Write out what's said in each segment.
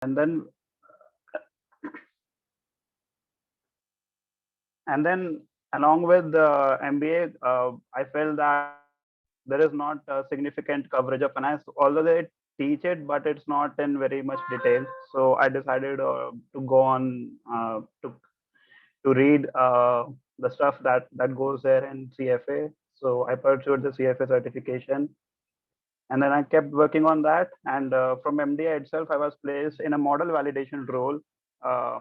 and then and then along with the MBA, I felt that there is not a significant coverage of finance, although they teach it, but it's not in very much detail. So I decided to go on to read the stuff that goes there in CFA. So I pursued the CFA certification, and then I kept working on that. And from MDA itself, I was placed in a model validation role uh,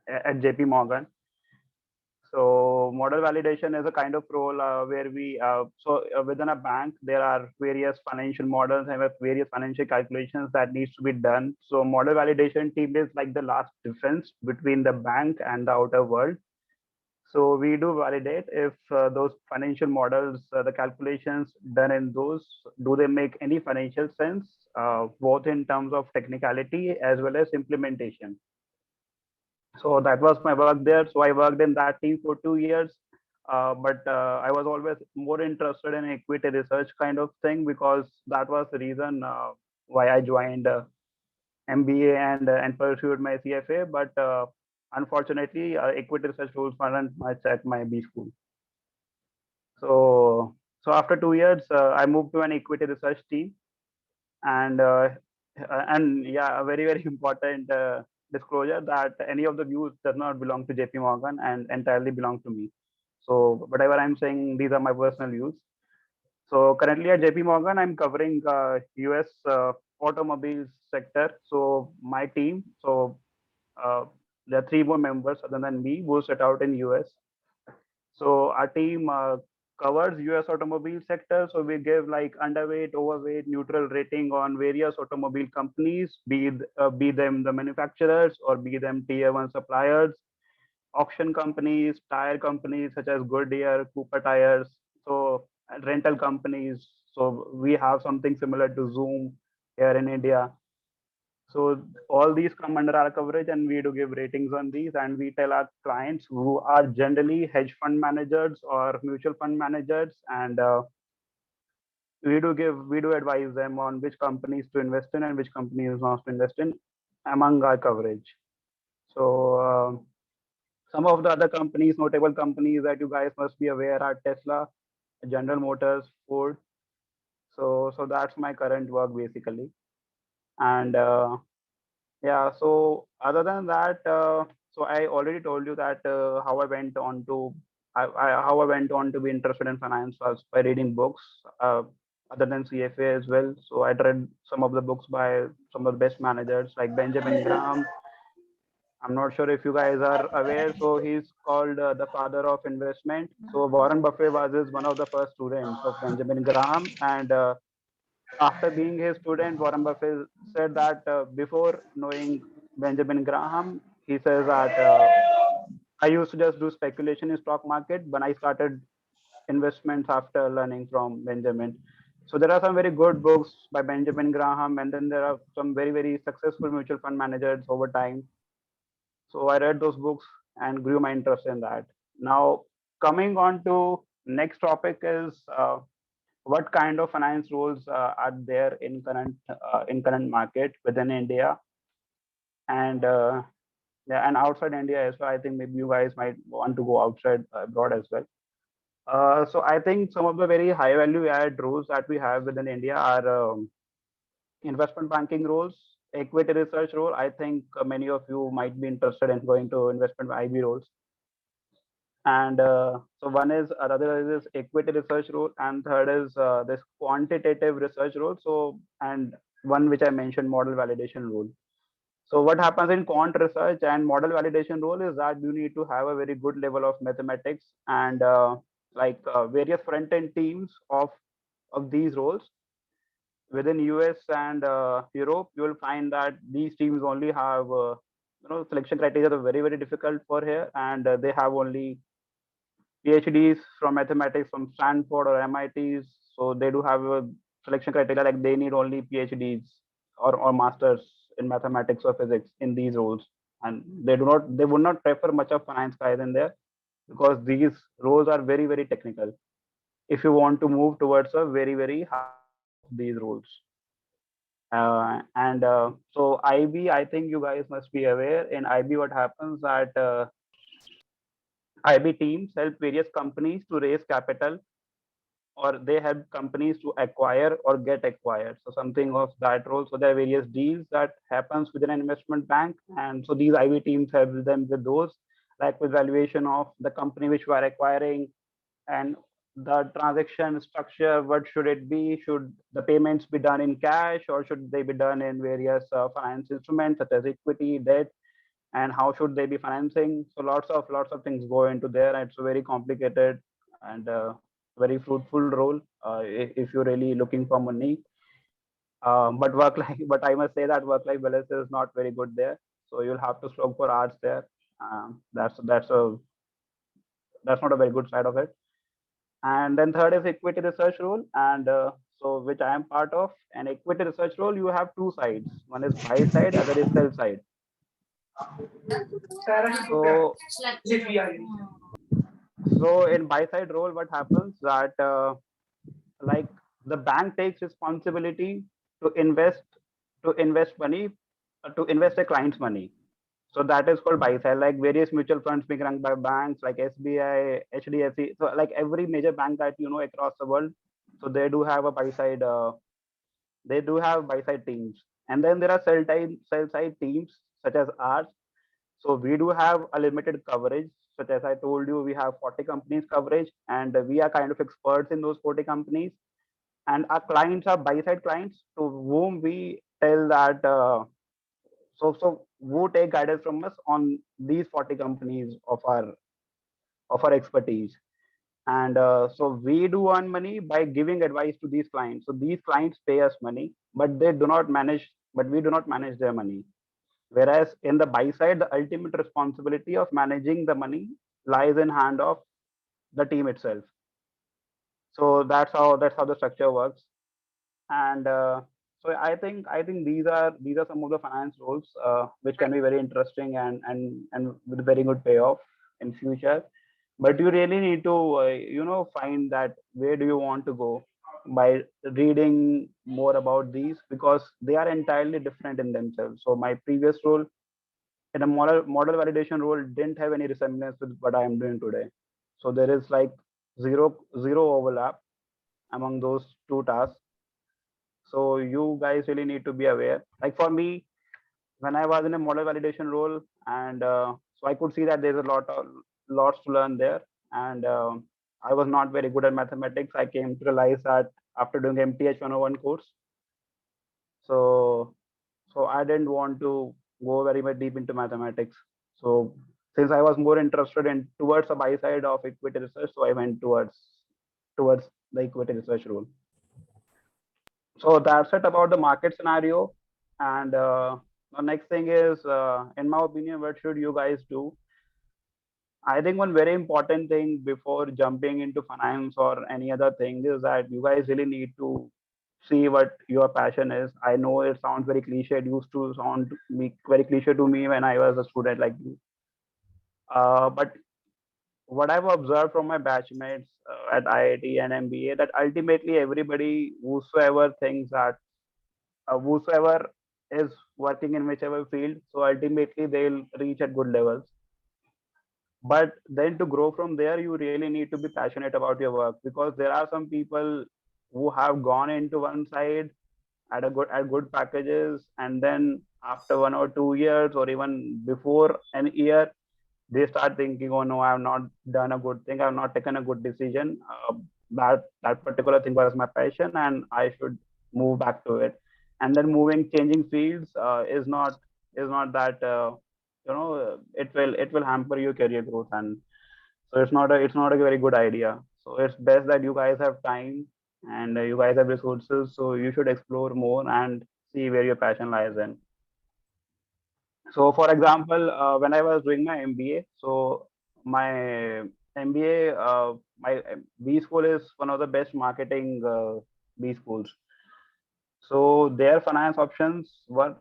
at JP Morgan. So model validation is a kind of role where within a bank there are various financial models and various financial calculations that needs to be done. So model validation team is like the last difference between the bank and the outer world. So we do validate if those financial models, the calculations done in those, do they make any financial sense, both in terms of technicality as well as implementation. So that was my work there. So I worked in that team for 2 years, but I was always more interested in equity research kind of thing because that was the reason why I joined MBA and pursued my CFA. But unfortunately, equity research rules weren't much at my B school. So after 2 years, I moved to an equity research team, and yeah, a very important disclosure that any of the views does not belong to JP Morgan and entirely belong to me. So whatever I'm saying, these are my personal views. So currently at JP Morgan, I'm covering US automobiles sector. So my team, uh, there are three more members other than me who set out in US. So our team covers US automobile sector. So we give like underweight, overweight, neutral rating on various automobile companies, be them the manufacturers or be them tier one suppliers, auction companies, tire companies such as Goodyear, Cooper tires, so rental companies. So we have something similar to Zoom here in India. So all these come under our coverage, and we do give ratings on these, and we tell our clients who are generally hedge fund managers or mutual fund managers, and we do advise them on which companies to invest in and which companies not to invest in among our coverage. So some of the other companies, notable companies that you guys must be aware are Tesla, General Motors, Ford. So that's my current work basically, and yeah. So other than that, so I already told you that how I went on to how I went on to be interested in finance was by reading books. Other than CFA as well. So I read some of the books by some of the best managers like Benjamin Graham. I'm not sure if you guys are aware. So he's called the father of investment. So Warren Buffett was one of the first students of Benjamin Graham, and after being his student, Warren Buffett said that before knowing Benjamin Graham, he says that I used to just do speculation in stock market, but I started investments after learning from Benjamin. So there are some very good books by Benjamin Graham, and then there are some very successful mutual fund managers over time. So I read those books and grew my interest in that. Now coming on to next topic is what kind of finance rules are there in current market within India and yeah, and outside India as well. I think maybe you guys might want to go outside abroad as well. So I think some of the very high value add rules that we have within India are investment banking rules, equity research rule. I think many of you might be interested in going to investment IB roles. And so one is another is this equity research role, and third is this quantitative research role. So and one which I mentioned, model validation rule. So what happens in quant research and model validation role is that you need to have a very good level of mathematics and various front end teams of these roles within US and Europe. You will find that these teams only have selection criteria are very difficult for here, and they have only PhDs from mathematics from Stanford or MITs. So they do have a selection criteria like they need only PhDs or masters in mathematics or physics in these roles. And they would not prefer much of finance guys in there because these roles are very technical. If you want to move towards a very high of these roles. So IB, I think you guys must be aware. In IB, what happens that IB teams help various companies to raise capital, or they help companies to acquire or get acquired. So something of that role. So there are various deals that happens within an investment bank, and so these IB teams help them with those, like with valuation of the company which we are acquiring, and the transaction structure. What should it be? Should the payments be done in cash, or should they be done in various finance instruments such as equity, debt, and how should they be financing? So lots of things go into there. And it's a very complicated and very fruitful role if you're really looking for money. But work life, but I must say that work life balance is not very good there. So you'll have to slog for hours there. That's not a very good side of it. And then third is equity research role, and so which I am part of. An equity research role, you have two sides. One is buy side, other is sell side. So in buy side role, what happens that like the bank takes responsibility to invest money, to invest a client's money. So that is called buy side. Like various mutual funds being run by banks like SBI, HDFC. So like every major bank that you know across the world. So they do have a buy side. They do have buy side teams, and then there are sell side teams such as ours. So we do have a limited coverage. Such as I told you, we have 40 companies coverage, and we are kind of experts in those 40 companies. And our clients are buy side clients to whom we tell that. So who take guidance from us on these 40 companies of our expertise. And so we do earn money by giving advice to these clients. So these clients pay us money, but we do not manage their money. Whereas in the buy side, the ultimate responsibility of managing the money lies in hand of the team itself. So that's how the structure works. And so I think these are some of the finance roles which can be very interesting and with very good payoff in future. But you really need to find that where do you want to go by reading more about these, because they are entirely different in themselves. So my previous role in a model validation role didn't have any resemblance with what I am doing today. So there is like zero overlap among those two tasks. So you guys really need to be aware. Like for me, when I was in a model validation role, and so I could see that there's a lots to learn there, and I was not very good at mathematics. I came to realize that after doing MTH 101 course. So I didn't want to go very much deep into mathematics. So since I was more interested in towards the buy side of equity research, so I went towards the equity research role. So that's it about the market scenario. And the next thing is, in my opinion, what should you guys do? I think one very important thing before jumping into finance or any other thing is that you guys really need to see what your passion is. I know it sounds very cliche. It used to sound very cliche to me when I was a student like you. But what I've observed from my batchmates at IIT and MBA, that ultimately everybody, whosoever thinks that whosoever is working in whichever field, so ultimately they'll reach at good levels. But then to grow from there, you really need to be passionate about your work, because there are some people who have gone into one side at good packages, and then after 1 or 2 years or even before an year, they start thinking, oh no, I have not done a good thing, I have not taken a good decision. That particular thing was my passion and I should move back to it. And then changing fields is not that it will hamper your career growth. And so it's not a very good idea. So it's best that you guys have time and you guys have resources, so you should explore more and see where your passion lies in. So, for example, when I was doing my MBA, so my MBA, my B school is one of the best marketing B schools. So their finance options were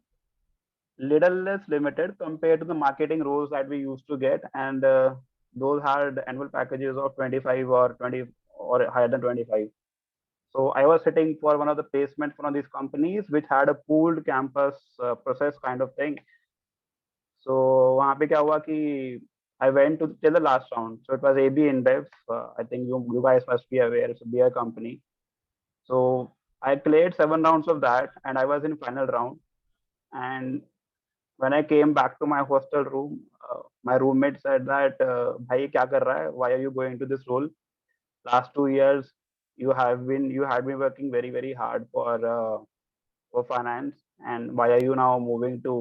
little less limited compared to the marketing roles that we used to get, and those had annual packages of 25 or 20 or higher than 25. So I was sitting for one of the placements for one of these companies which had a pooled campus process kind of thing. So वहाँ पे क्या हुआ कि I went to till the last round. So it was AB InBev. I think you guys must be aware. It's a beer company. So I played 7 rounds of that, and I was in final round. And when I came back to my hostel room, my roommate said that, "भाई क्या कर रहा है? Why are you going to this role? Last 2 years, you had been working very hard for finance, and why are you now moving to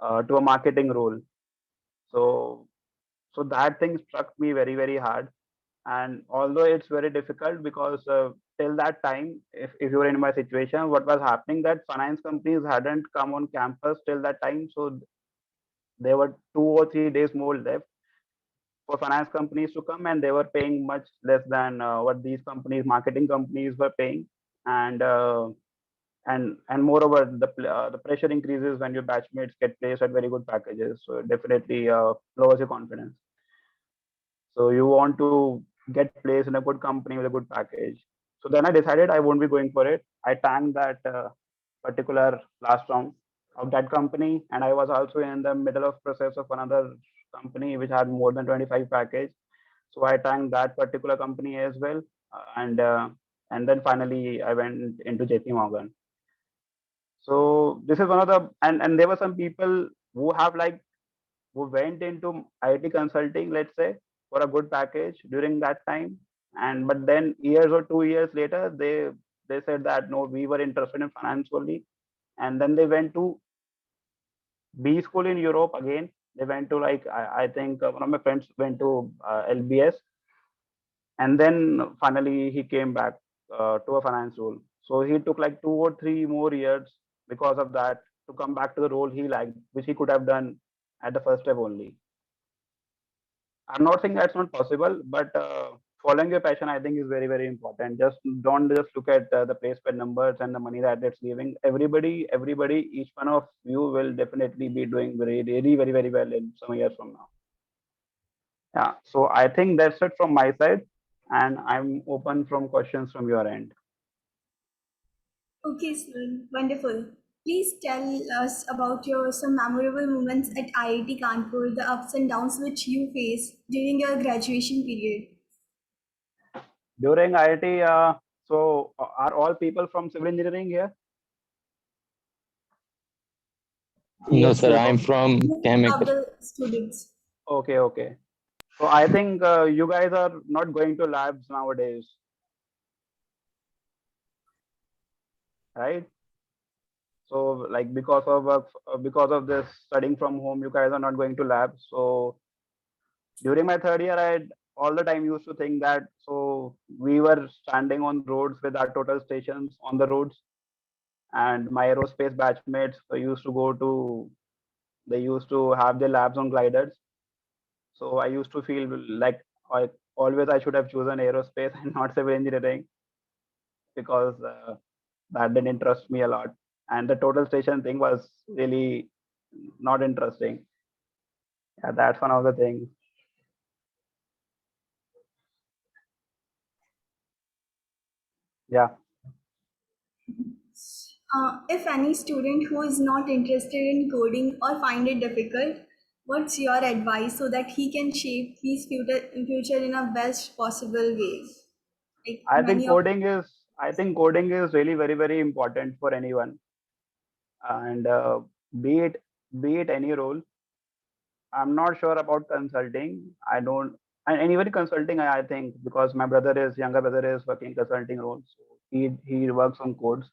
a marketing role?" So so that thing struck me very hard. And although it's very difficult because till that time, if you were in my situation, what was happening that finance companies hadn't come on campus till that time. So there were 2 or 3 days more left for finance companies to come, and they were paying much less than what these companies, marketing companies, were paying. And and moreover, the pressure increases when your batchmates get placed at very good packages. So it definitely lowers your confidence. So you want to get placed in a good company with a good package. So then I decided I won't be going for it. I tanked that particular last round of that company, and I was also in the middle of process of another company which had more than 25 package. So I tanked that particular company as well, and then finally I went into JP Morgan. So this is one of the and there were some people who have like who went into IT consulting, let's say, for a good package during that time. And but then years or 2 years later, they said that no, we were interested in finance only. And then they went to B school in Europe again. They went to like I think one of my friends went to LBS, and then finally he came back to a finance role. So he took like 2 or 3 more years because of that to come back to the role he liked, which he could have done at the first step only. I'm not saying that's not possible, but following your passion, I think, is very important. Just don't just look at the placement numbers and the money that it's giving. Everybody, each one of you will definitely be doing very well in some years from now. Yeah. So I think that's it from my side, and I'm open from questions from your end. Okay, sir. Wonderful. Please tell us about your some memorable moments at IIT Kanpur, the ups and downs which you faced during your graduation period. During IIT, so are all people from civil engineering here? No, Yes, sir, yes. I'm from Most of chemical. the students. Okay. So I think you guys are not going to labs nowadays, right? So like because of this studying from home, you guys are not going to labs. So during my third year, I all the time used to think that so we were standing on roads with our total stations on the roads, and my aerospace batchmates used to go to they used to have their labs on gliders. So I used to feel like always I should have chosen aerospace and not civil engineering because that didn't interest me a lot, and the total station thing was really not interesting. Yeah, that's one of the things. Yeah. If any student who is not interested in coding or find it difficult, what's your advice so that he can shape his future in a best possible way? Like I think many of coding is I think coding is really very important for anyone, and be it be it any role. I'm not sure about consulting. I don't, and even consulting. I think because my younger brother is working consulting roles. So he works on codes.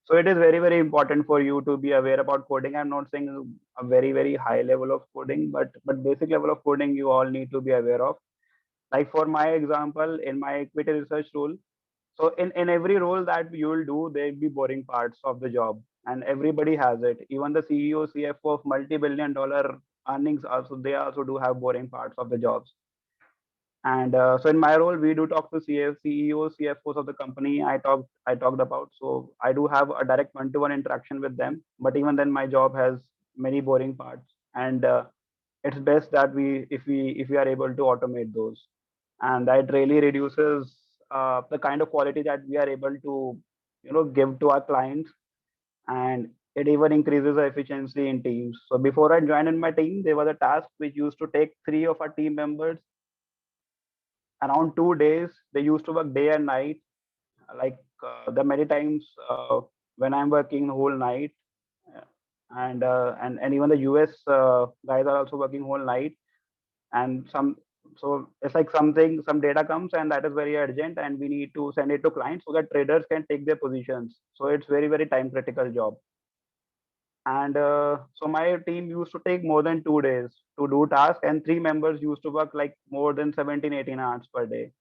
So it is very important for you to be aware about coding. I'm not saying a very high level of coding, but basic level of coding you all need to be aware of. Like for my example, in my equity research role, so in every role that you will do, there will be boring parts of the job, and everybody has it. Even the CEO, CFO of multi-billion-dollar earnings also they also do have boring parts of the jobs. And so in my role, we do talk to CEOs, CFOs of the company. I talked about. So I do have a direct one-to-one interaction with them. But even then, my job has many boring parts, and it's best that we if we are able to automate those, and that really reduces the kind of quality that we are able to, give to our clients, and it even increases the efficiency in teams. So before I joined in my team, there was a task which used to take three of our team members around 2 days. They used to work day and night. Like the many times when I'm working the whole night, uh, and even the US guys are also working whole night, and so it's like some data comes and that is very urgent, and we need to send it to clients so that traders can take their positions. So it's very time critical job. And so my team used to take more than 2 days to do task, and three members used to work like more than 17-18 hours per day.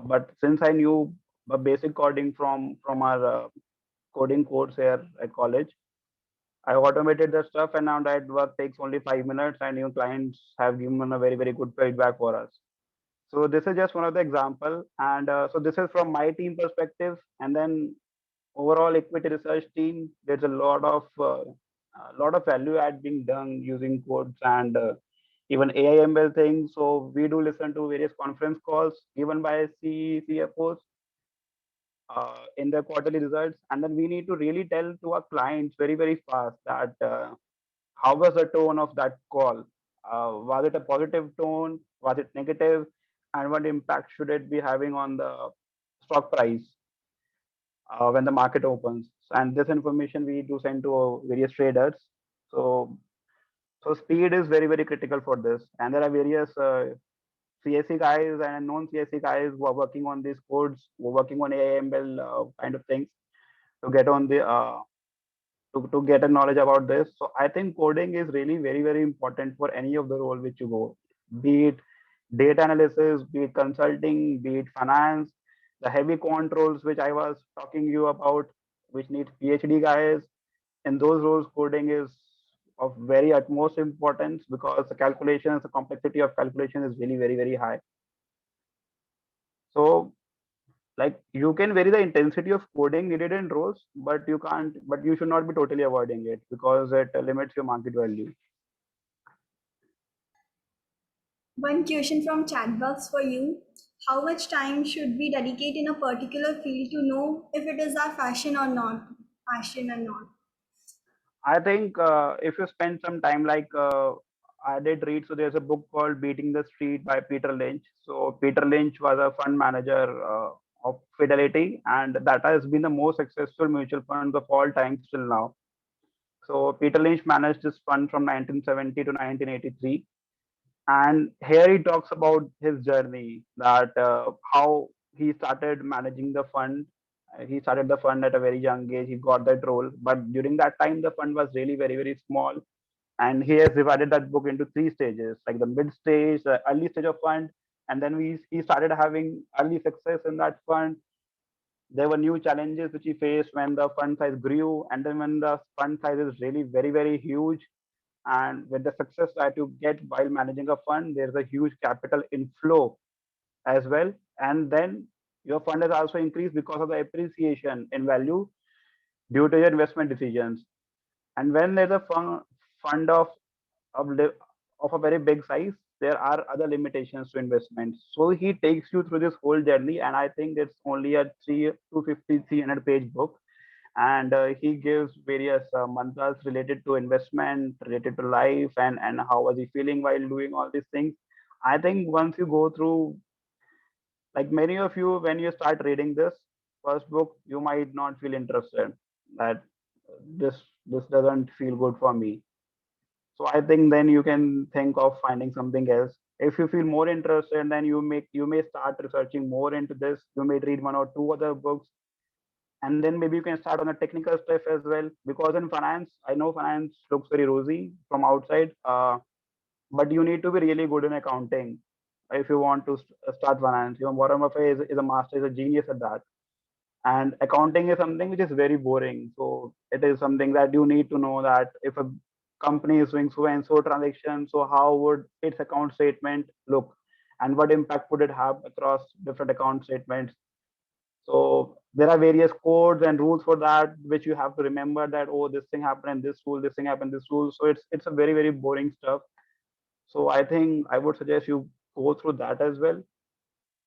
But since I knew a basic coding from our coding course here at college, I automated the stuff, and now that work takes only 5 minutes, and new clients have given a very good feedback for us. So this is just one of the example, and so this is from my team perspective. And then overall equity research team, there's a lot of value add being done using codes and even AI ML things. So we do listen to various conference calls given by CFOs in their quarterly results, and then we need to really tell to our clients very fast that how was the tone of that call? Was it a positive tone? Was it negative? And what impact should it be having on the stock price when the market opens? And this information we do send to various traders. So, so speed is very critical for this. And there are various CSE guys and non-CSE guys who are working on these codes, who are working on AIML kind of things to get on the to get a knowledge about this. So I think coding is really very important for any of the role which you go, be it data analysis, be it consulting, be it finance, the heavy quant roles which I was talking you about, which need PhD guys. In those roles, coding is of very utmost importance because the calculations, the complexity of calculation is really very high. So like you can vary the intensity of coding needed in roles, but you should not be totally avoiding it because it limits your market value. One question from chat box for you. How much time should we dedicate in a particular field to know if it is our fashion or not? Passion or not? I think if you spend some time, like I did read, so there's a book called Beating the Street by Peter Lynch. So Peter Lynch was a fund manager of Fidelity, and that has been the most successful mutual funds of all time till now. So Peter Lynch managed this fund from 1970 to 1983, and here he talks about his journey, that how he started managing the fund. He started the fund at a very young age. He got that role, but during that time the fund was really very small, and he has divided that book into three stages, like the mid stage, the early stage of fund, and then he started having early success in that fund. There were new challenges which he faced when the fund size grew, and then when the fund size is really very huge, and with the success that you get while managing a fund, there's a huge capital inflow as well. And then your fund has also increased because of the appreciation in value due to your investment decisions. And when there's a fund of, li- of a very big size, there are other limitations to investments. So he takes you through this whole journey, and I think it's only a 250 300 page book, and he gives various mantras related to investment, related to life, and how was he feeling while doing all these things. I think once you go through, like many of you, when you start reading this first book, you might not feel interested, that this this doesn't feel good for me. So I think then you can think of finding something else. If you feel more interested, then you may start researching more into this. You may read one or two other books, and then maybe you can start on the technical stuff as well. Because in finance, I know finance looks very rosy from outside, but you need to be really good in accounting if you want to start finance. Warren Buffett is a master, is a genius at that. And accounting is something which is very boring. So it is something that you need to know, that if a company is doing so and so transaction, so how would its account statement look, and what impact would it have across different account statements. So there are various codes and rules for that, which you have to remember, that oh, this thing happened in this rule, this thing happened in this rule. So it's a very boring stuff. So I think I would suggest you go through that as well.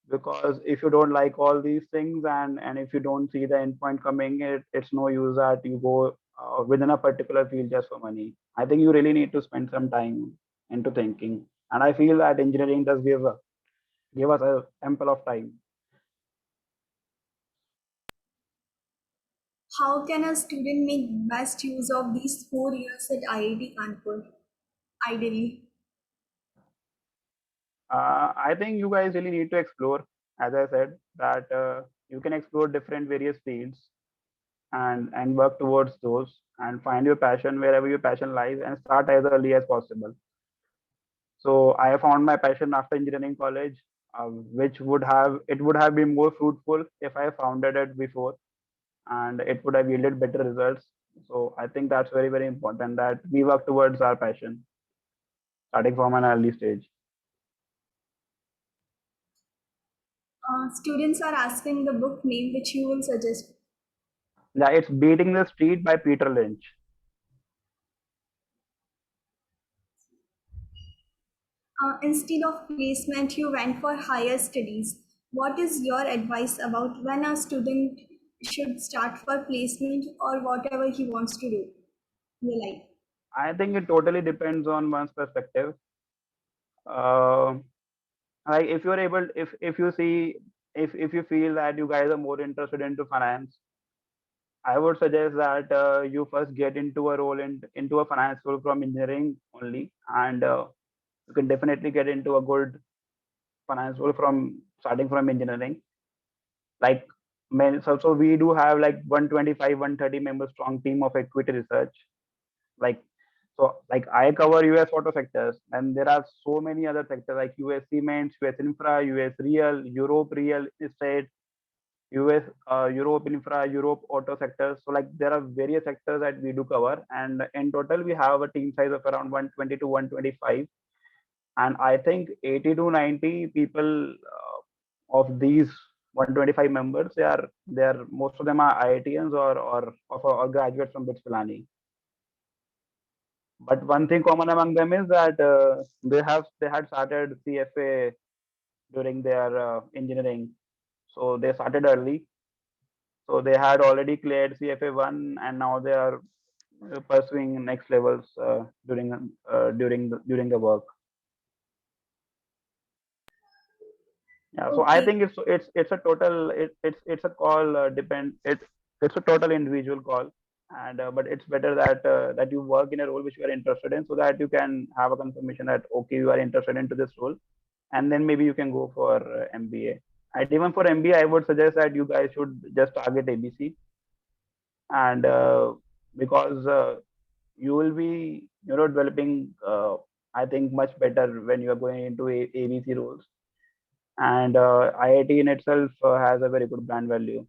because if you don't like all these things, and if you don't see the end point coming, it's no use that you go within a particular field just for money. I think you really need to spend some time into thinking, and I feel that engineering does give us a ample of time. How can a student make best use of these 4 years at IIT Kanpur? Ideally. I think you guys really need to explore, as I said, that you can explore different various fields and work towards those and find your passion wherever your passion lies and start as early as possible. So I found my passion after engineering college, which would have been more fruitful if I founded it before, and it would have yielded better results. So I think that's very, very important that we work towards our passion starting from an early stage. Students are asking the book name which you will suggest. Yeah, it's Beating the Street by Peter Lynch. Instead of placement, you went for higher studies. What is your advice about when a student should start for placement or whatever he wants to do in their life? I think it totally depends on one's perspective. Uh, like if you're able, if you see, if you feel that you guys are more interested into finance, I would suggest that you first get into a role into a finance role from engineering only, and you can definitely get into a good finance role from starting from engineering. Like so we do have like 125, 130 member strong team of equity research. Like like I cover US auto sectors, and there are so many other sectors like US cements, US infra, US real, Europe real estate, US, Europe infra, Europe auto sectors. So like there are various sectors that we do cover, and in total we have a team size of around 120 to 125, and I think 80 to 90 people of these 125 members, they are most of them are IITians or graduates from BITS Pilani. But one thing common among them is that they had started CFA during their engineering, so they started early. So they had already cleared CFA one, and now they are pursuing next levels during the work. Yeah, so I Okay. think it's a total it's a call it's a total individual call, and but it's better that that you work in a role which you are interested in, so that you can have a confirmation that okay, you are interested into this role, and then maybe you can go for MBA. And even for MBA, I would suggest that you guys should just target ABC, and because you will be developing I think much better when you are going into ABC roles, and IIT in itself has a very good brand value.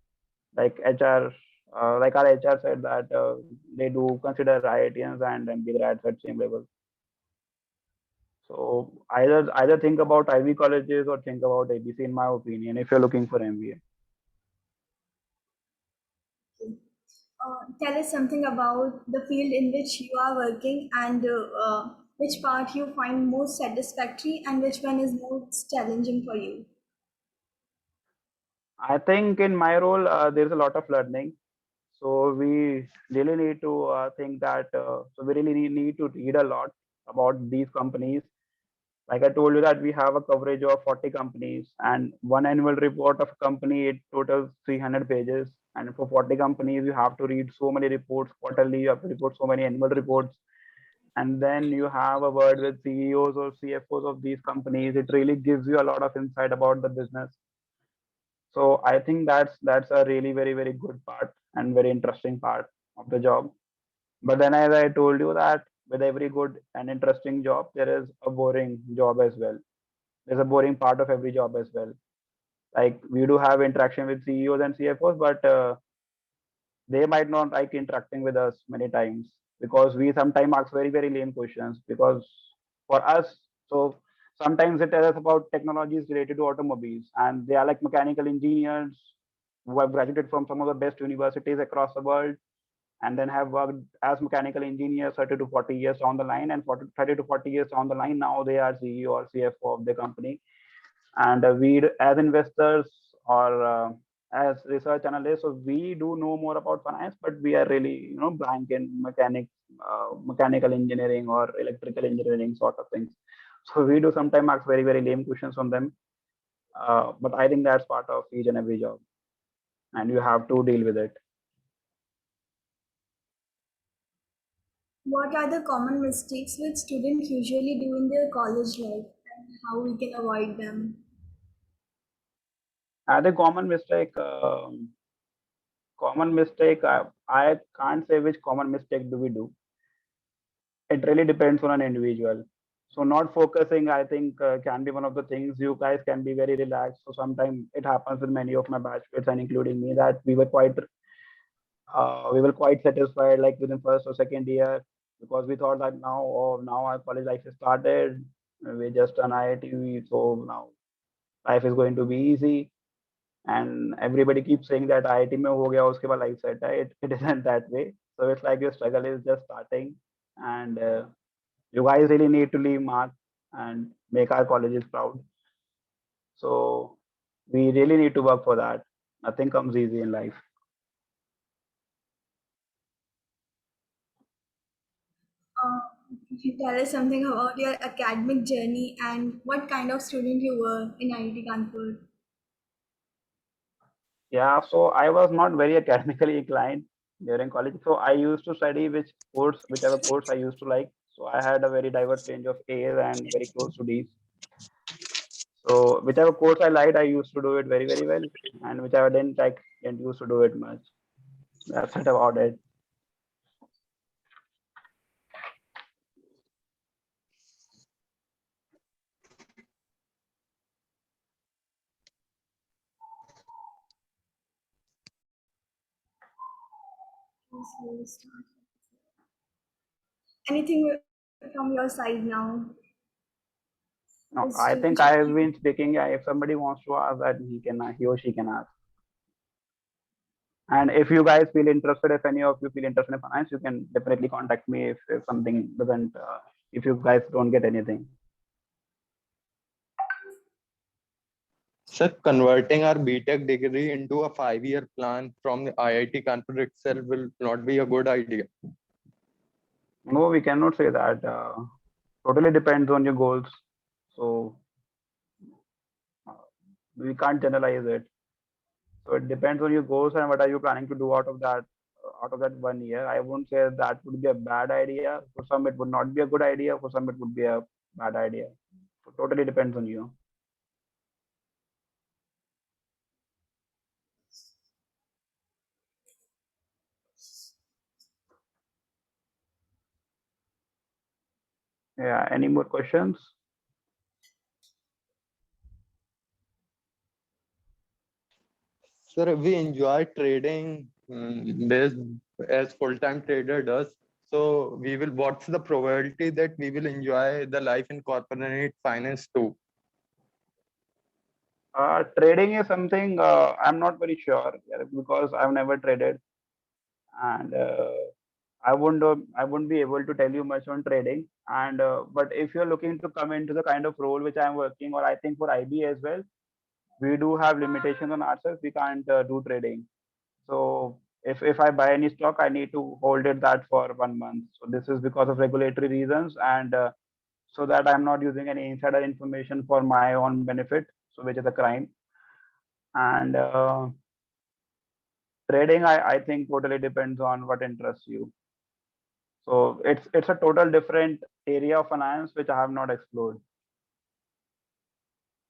Like HR, like our HR said that they do consider IITians and MBA grads at same level. So either think about Ivy colleges or think about ABC, in my opinion, if you're looking for MBA. Tell us something about the field in which you are working and which part you find most satisfactory and which one is most challenging for you. I think in my role, there's a lot of learning. So we really need to think that, so we really need to read a lot about these companies. Like I told you that we have a coverage of 40 companies, and one annual report of a company, it totals 300 pages. And for 40 companies, you have to read so many reports quarterly, you have to report so many annual reports. And then you have a word with CEOs or CFOs of these companies. It really gives you a lot of insight about the business. So I think that's a really very, very good part and very interesting part of the job. But then, as I told you, that with every good and interesting job, there is a boring job as well. There's a boring part of every job as well. Like we do have interaction with CEOs and CFOs, but they might not like interacting with us many times because we sometimes ask very, very lame questions. Because for us, so sometimes they tell us about technologies related to automobiles, and they are like mechanical engineers who have graduated from some of the best universities across the world, and then have worked as mechanical engineers 30 to 40 years down the line, and 30 to 40 years down the line, now they are CEO or CFO of the company. And as investors or as research analysts, so we do know more about finance, but we are really blank in mechanical engineering or electrical engineering sort of things. So we do sometimes ask very very lame questions on them, but I think that's part of each and every job, and you have to deal with it. What are the common mistakes which students usually do in their college life and how we can avoid them? And a common mistake, I can't say which common mistake do we do. It really depends on an individual. So not focusing, I think, can be one of the things. You guys can be very relaxed. So sometimes it happens with many of my batchmates and including me that we were quite satisfied like within first or second year, because we thought that now our college life is started. We just done IIT, so now life is going to be easy. And everybody keeps saying that IIT में हो गया उसके बाद life set है. It isn't that way. So it's like your struggle is just starting, and you guys really need to leave mark and make our colleges proud. So we really need to work for that. Nothing comes easy in life. Uh, Can you tell us something about your academic journey and what kind of student you were in IIT Kanpur? Yeah, so I was not very academically inclined during college. So I used to study whichever course I used to like. So I had a very diverse range of A's and very close to D's. So whichever course I liked, I used to do it very, very well. And whichever didn't like, didn't used to do it much. That's it about it. Yes, we'll start. Anything from your side now? No, Is I student think I have checking? been speaking. If somebody wants to ask that, he or she can ask. And if you guys feel interested, if any of you feel interested in finance, you can definitely contact me if something doesn't, if you guys don't get anything. Sir, converting our BTech degree into a 5-year plan from the IIT Kanpur itself will not be a good idea. No, we cannot say that. Totally depends on your goals. So uh, we can't generalize it. So it depends on your goals and what are you planning to do out of that 1 year. I won't say that would be a bad idea. For some, it would not be a good idea. For some, it would be a bad idea. So totally depends on you. Yeah. Any more questions? Sir, we enjoy trading this as full-time trader does. So what's the probability that we will enjoy the life in corporate finance too? Trading is something I'm not very sure, yeah, because I've never traded, and I wouldn't be able to tell you much on trading. And but if you're looking to come into the kind of role which I'm working, or I think for IB as well, we do have limitations on ourselves. We can't do trading. So if I buy any stock, I need to hold it that for 1 month. So this is because of regulatory reasons, and so that I'm not using any insider information for my own benefit. So which is a crime. And trading, I think totally depends on what interests you. So it's a total different area of finance which I have not explored,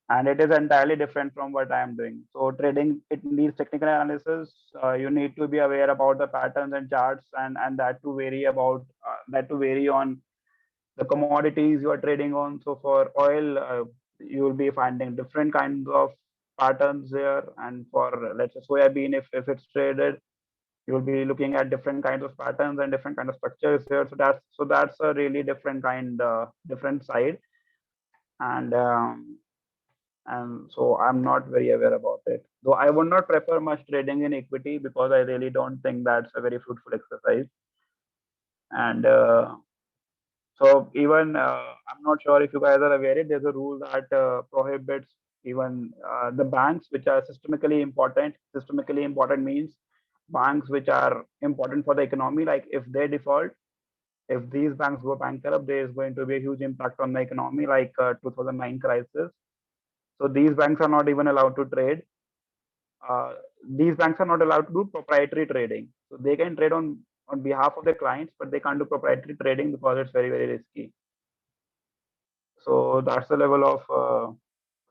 and it is entirely different from what I am doing. So trading, it needs technical analysis. You need to be aware about the patterns and charts, and that to vary on the commodities you are trading on. So for oil, you will be finding different kinds of patterns there, and for let's say soybean, if it's traded, you will be looking at different kinds of patterns and different kind of structures here. So that's a really different side, and so I'm not very aware about it. Though I would not prefer much trading in equity because I really don't think that's a very fruitful exercise. And so even I'm not sure if you guys are aware, there's a rule that prohibits even the banks which are systemically important. Systemically important means banks which are important for the economy. Like if they default, if these banks go bankrupt, there is going to be a huge impact on the economy, like 2009 crisis. So these banks are not even allowed to trade. Uh, these banks are not allowed to do proprietary trading. So they can trade on behalf of their clients, but they can't do proprietary trading because it's very, very risky. So that's the level of.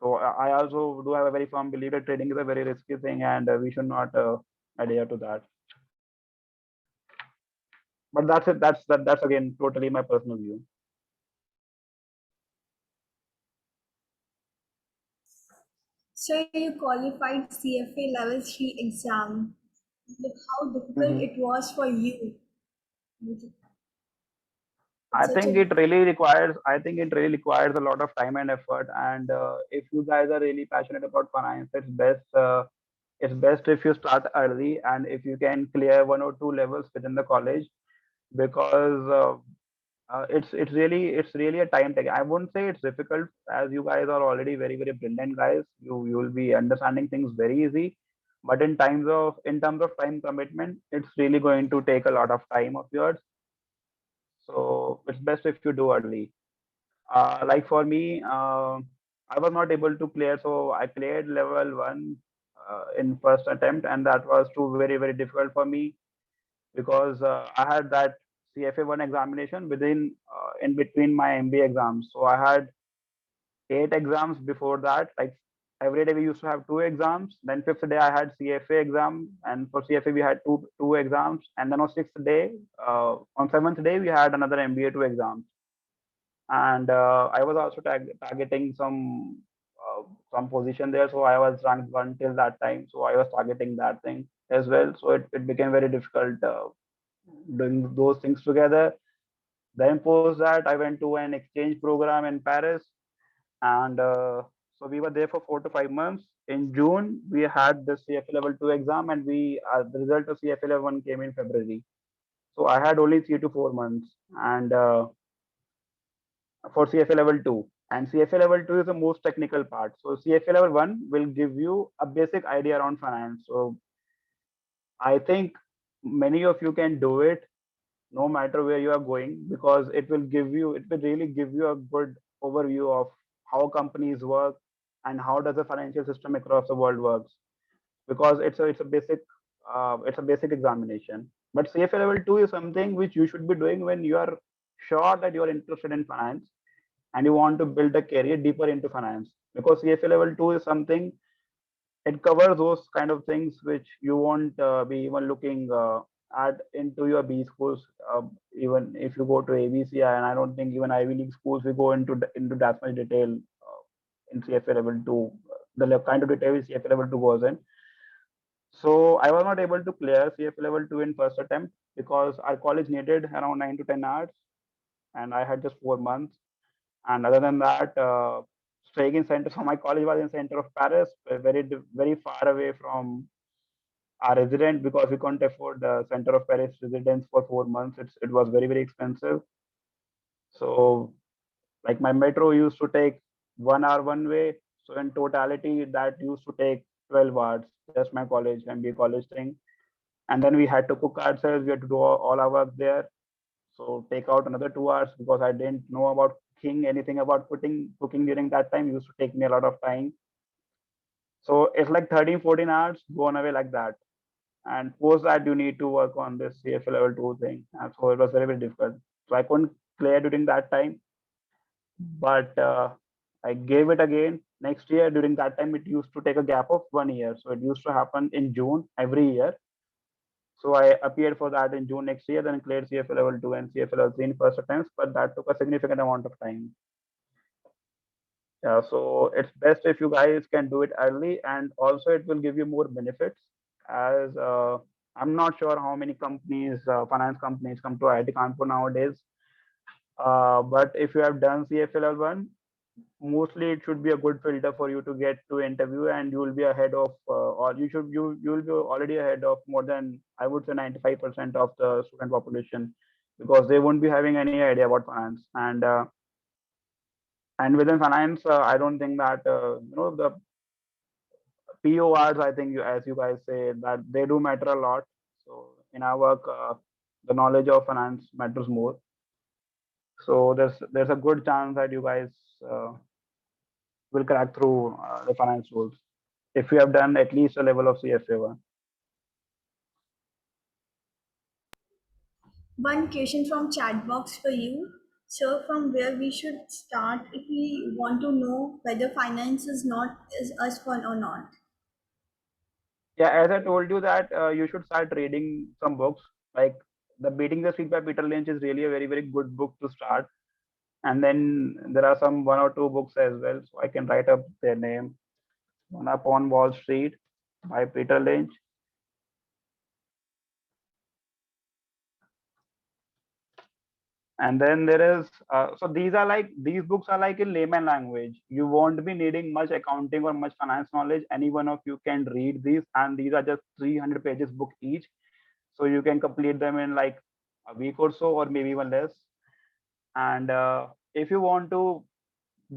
So I also do have a very firm belief that trading is a very risky thing, and we should not adhere to that. But that's it. That's again totally my personal view. So you qualified CFA level 3 exam. Like how difficult Mhm. it was for you? I Such think a it really requires. I think it really requires a lot of time and effort. And if you guys are really passionate about finance, it's best. It's best if you start early and if you can clear one or two levels within the college, because it's really a time taking. I wouldn't say it's difficult, as you guys are already very, very brilliant guys. You will be understanding things very easy. But in terms of time commitment, it's really going to take a lot of time of yours. So it's best if you do early. Like for me, I was not able to clear, so I cleared level one in first attempt, and that was too very, very difficult for me because I had that CFA one examination in between my MBA exams. So I had 8 exams before that. Like every day we used to have 2 exams. Then fifth day I had CFA exam, and for CFA we had two exams. And then on sixth day, on seventh day we had another MBA 2 exams. And I was also targeting some position there, so I was ranked one till that time. So I was targeting that thing as well. So it became very difficult doing those things together. Then post that, I went to an exchange program in Paris, and so we were there for 4 to 5 months. In June, we had the CFA level 2 exam, and the result of CFA level 1 came in February. So I had only 3 to 4 months, and for CFA level 2. And CFA level 2 is the most technical part. So CFA level 1 will give you a basic idea around finance. So I think many of you can do it no matter where you are going, because it will really give you a good overview of how companies work and how does the financial system across the world works, because it's a basic examination. But CFA level 2 is something which you should be doing when you are sure that you are interested in finance and you want to build a career deeper into finance, because CFA level 2 is something, it covers those kind of things which you won't be even looking at into your B schools. Even if you go to ABCI, and I don't think even Ivy League schools we go into that much detail in CFA level 2, kind of detail which CFA level 2 goes in. So I was not able to clear CFA level 2 in first attempt because our college needed around 9 to 10 hours, and I had just 4 months. And other than that, staying in center, so my college was in center of Paris, very far away from our resident, because we couldn't afford the center of Paris residence for 4 months. It was very, very expensive. So like my metro used to take 1 hour one way. So in totality, that used to take 12 hours, just my college, MBA college thing. And then we had to cook ourselves. We had to do all our work there. So take out another 2 hours because I didn't know about cooking, anything about cooking during that time. It used to take me a lot of time. So it's like 13, 14 hours gone away like that. And post that you need to work on this CFA level 2 thing. And so it was very, very difficult. So I couldn't clear during that time, but I gave it again next year. During that time, it used to take a gap of 1 year. So it used to happen in June every year. So I appeared for that in June next year, then cleared CFA level 2 and CFA level 3 in first attempts, but that took a significant amount of time. Yeah, so it's best if you guys can do it early, and also it will give you more benefits. As I'm not sure how many companies, finance companies, come to IIT Kanpur nowadays. But if you have done CFA level 1, mostly it should be a good filter for you to get to interview, and you will be ahead of, or you will be already ahead of more than, I would say, 95% of the student population, because they won't be having any idea about finance. And within finance, I don't think that the PORs. I think as you guys say, that they do matter a lot. So in our work, the knowledge of finance matters more. So there's a good chance that you guys uh, will crack through the finance rules if you have done at least a level of CFA1. One question from chat box for you. So from where we should start if we want to know whether finance is us for or not. Yeah, as I told you that you should start reading some books. Like the Beating the Street by Peter Lynch is really a very, very good book to start. And then there are some one or two books as well. So I can write up their name. One Up on Wall Street by Peter Lynch. And then there is so these books are like in layman language. You won't be needing much accounting or much finance knowledge. Any one of you can read these, and these are just 300 pages book each. So you can complete them in like a week or so, or maybe even less. And if you want to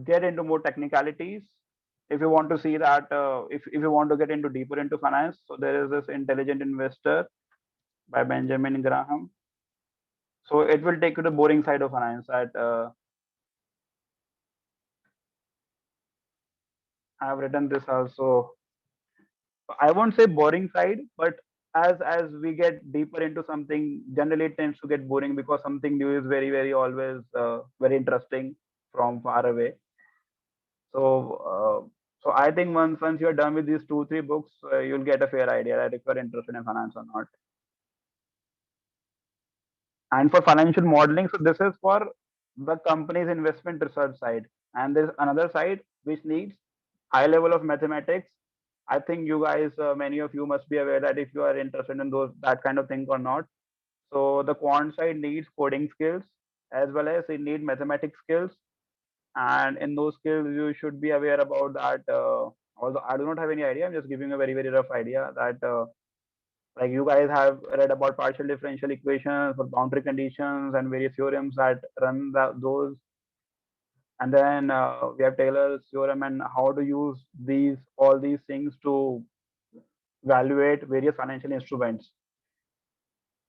get into more technicalities, if you want to see that if you want to get into deeper into finance, so there is this Intelligent Investor by Benjamin Graham. So it will take you to the boring side of finance. That I have written this also. I won't say boring side, but as we get deeper into something, generally it tends to get boring because something new is very, very always very interesting from far away. So I think once you're done with these 2 3 books, you'll get a fair idea that if you're interested in finance or not. And for financial modeling, so this is for the company's investment research side, and there's another side which needs high level of mathematics. I think you guys, many of you must be aware that if you are interested in those that kind of thing or not. So the quant side needs coding skills as well as it need mathematics skills, and in those skills you should be aware about that. Although I do not have any idea, I'm just giving a very, very rough idea that like you guys have read about partial differential equations for boundary conditions and various theorems that run those. And then we have Taylor's theorem and how to use all these things to evaluate various financial instruments.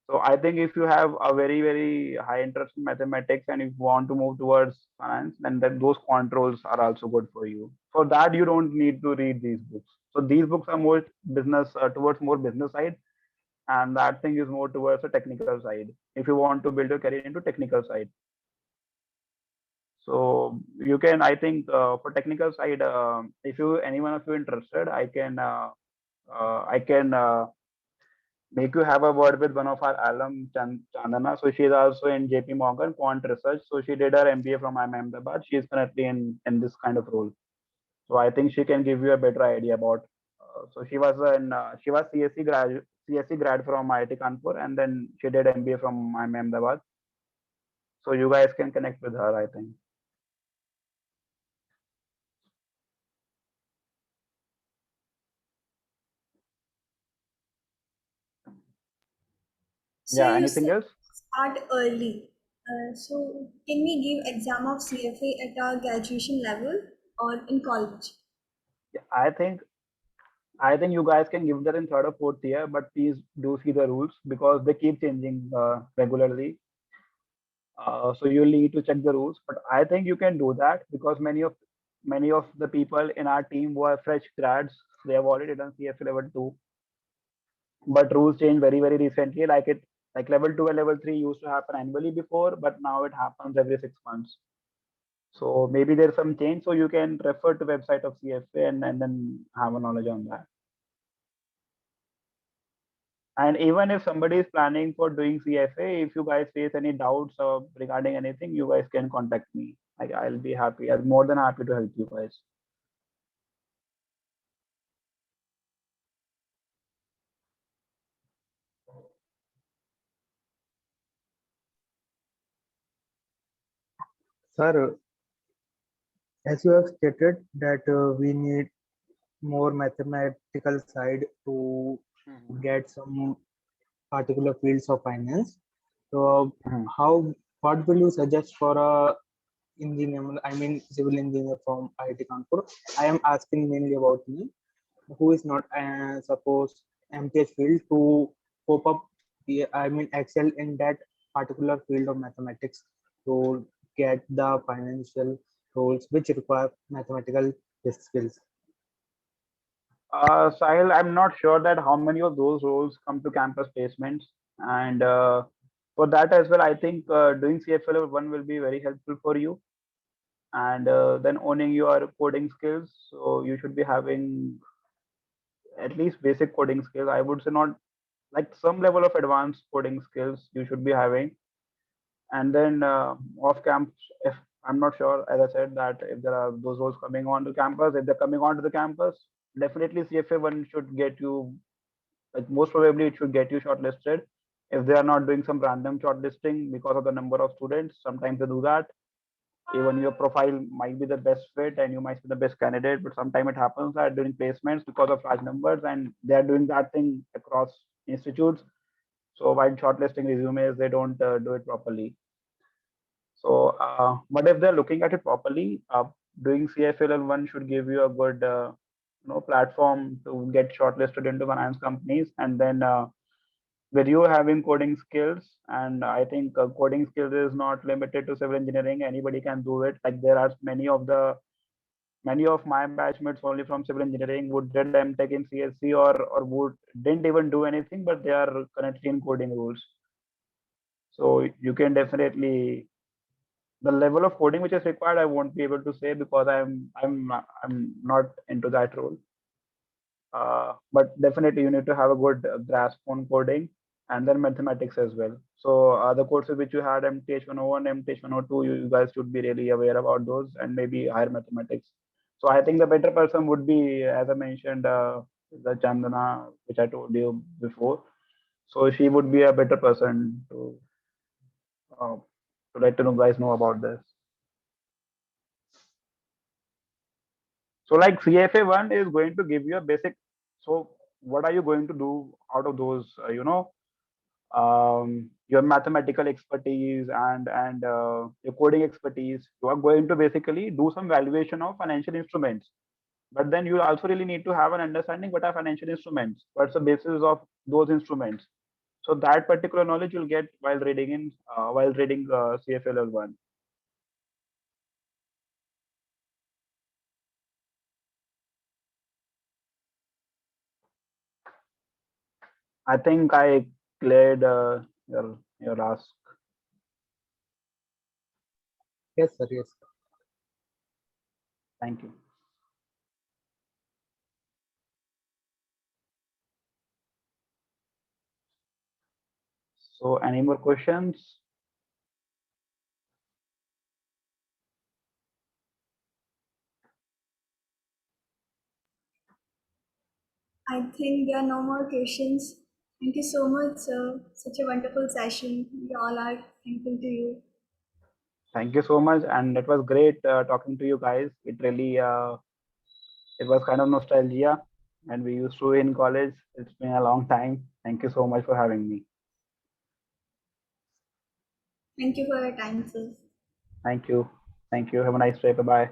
So I think if you have a very, very high interest in mathematics and if you want to move towards finance, then those controls are also good for you. For that, you don't need to read these books. So these books are more business towards more business side, and that thing is more towards the technical side. If you want to build your career into technical side, so you can. I think for technical side, if you any one of you interested, I can make you have a word with one of our alum, Chandana. So she's also in JP Morgan quant research. So she did her MBA from IIM Ahmedabad. She is currently in this kind of role. So I think she can give you a better idea about. So she was CSE grad from IIT Kanpur, and then she did MBA from IIM Ahmedabad. So you guys can connect with her, I think. So Yeah. you Anything said else? start early. So can we give exam of CFA at our graduation level or in college? Yeah, I think you guys can give that in third or fourth year, but please do see the rules because they keep changing regularly. So you need to check the rules. But I think you can do that because many of the people in our team who are fresh grads, they have already done CFA level 2. But rules change very, very recently. Like level 2 and level 3 used to happen annually before, but now it happens every 6 months. So maybe there's some change. So you can refer to website of CFA and then have a knowledge on that. And even if somebody is planning for doing CFA, if you guys face any doubts regarding anything, you guys can contact me. Like I'll be happy. I'm more than happy to help you guys. Sir, as you have stated that we need more mathematical side to get some particular fields of finance. So Mhm. how what will you suggest for a engineer, I mean civil engineer from IIT Kanpur. I am asking mainly about me, who is not suppose MTH field to cope up. I mean excel in that particular field of mathematics to get the financial roles which require mathematical skills. Sahil, I'm not sure that how many of those roles come to campus placements, and for that as well, I think doing CFL one will be very helpful for you, and then owning your coding skills. So you should be having at least basic coding skills. I would say not like some level of advanced coding skills you should be having, and then off campus, if I'm not sure, as I said, that if there are those roles coming onto campus, if they're coming onto the campus, definitely CFA one should get you, like most probably it should get you shortlisted. If they are not doing some random shortlisting because of the number of students, sometimes they do that. Even your profile might be the best fit and you might be the best candidate, but sometimes it happens that during placements, because of large numbers, and they are doing that thing across institutes, so while shortlisting resumes, they don't do it properly. So, but if they're looking at it properly, doing CFL one should give you a good, platform to get shortlisted into finance companies, and then with you having coding skills, and I think coding skills is not limited to civil engineering. Anybody can do it. Like there are many of my batchmates only from civil engineering who did MTech in CSC or would didn't even do anything, but they are currently in coding roles. So you can definitely, the level of coding which is required, I won't be able to say because I'm not into that role. But definitely you need to have a good grasp on coding and then mathematics as well. So the courses which you had, MTH 101, MTH 102, you guys should be really aware about those and maybe higher mathematics. So I think the better person would be, as I mentioned, the Chandana, which I told you before. So she would be a better person uh, to let you guys know about this. So like CFA one is going to give you a basic. So what are you going to do out of those? Your mathematical expertise and your coding expertise. You are going to basically do some valuation of financial instruments. But then you also really need to have an understanding what are financial instruments. What's the basis of those instruments? So that particular knowledge you'll get while reading CFA one. I think I cleared your ask. Yes, sir. Yes. Sir. Thank you. So any more questions? I think there are no more questions. Thank you so much, sir. Such a wonderful session. We all are thankful to you. Thank you so much, and it was great talking to you guys. It really it was kind of nostalgia, and we used to in college. It's been a long time. Thank you so much for having me. Thank you for your time, sir. Thank you. Thank you. Have a nice day. Bye bye.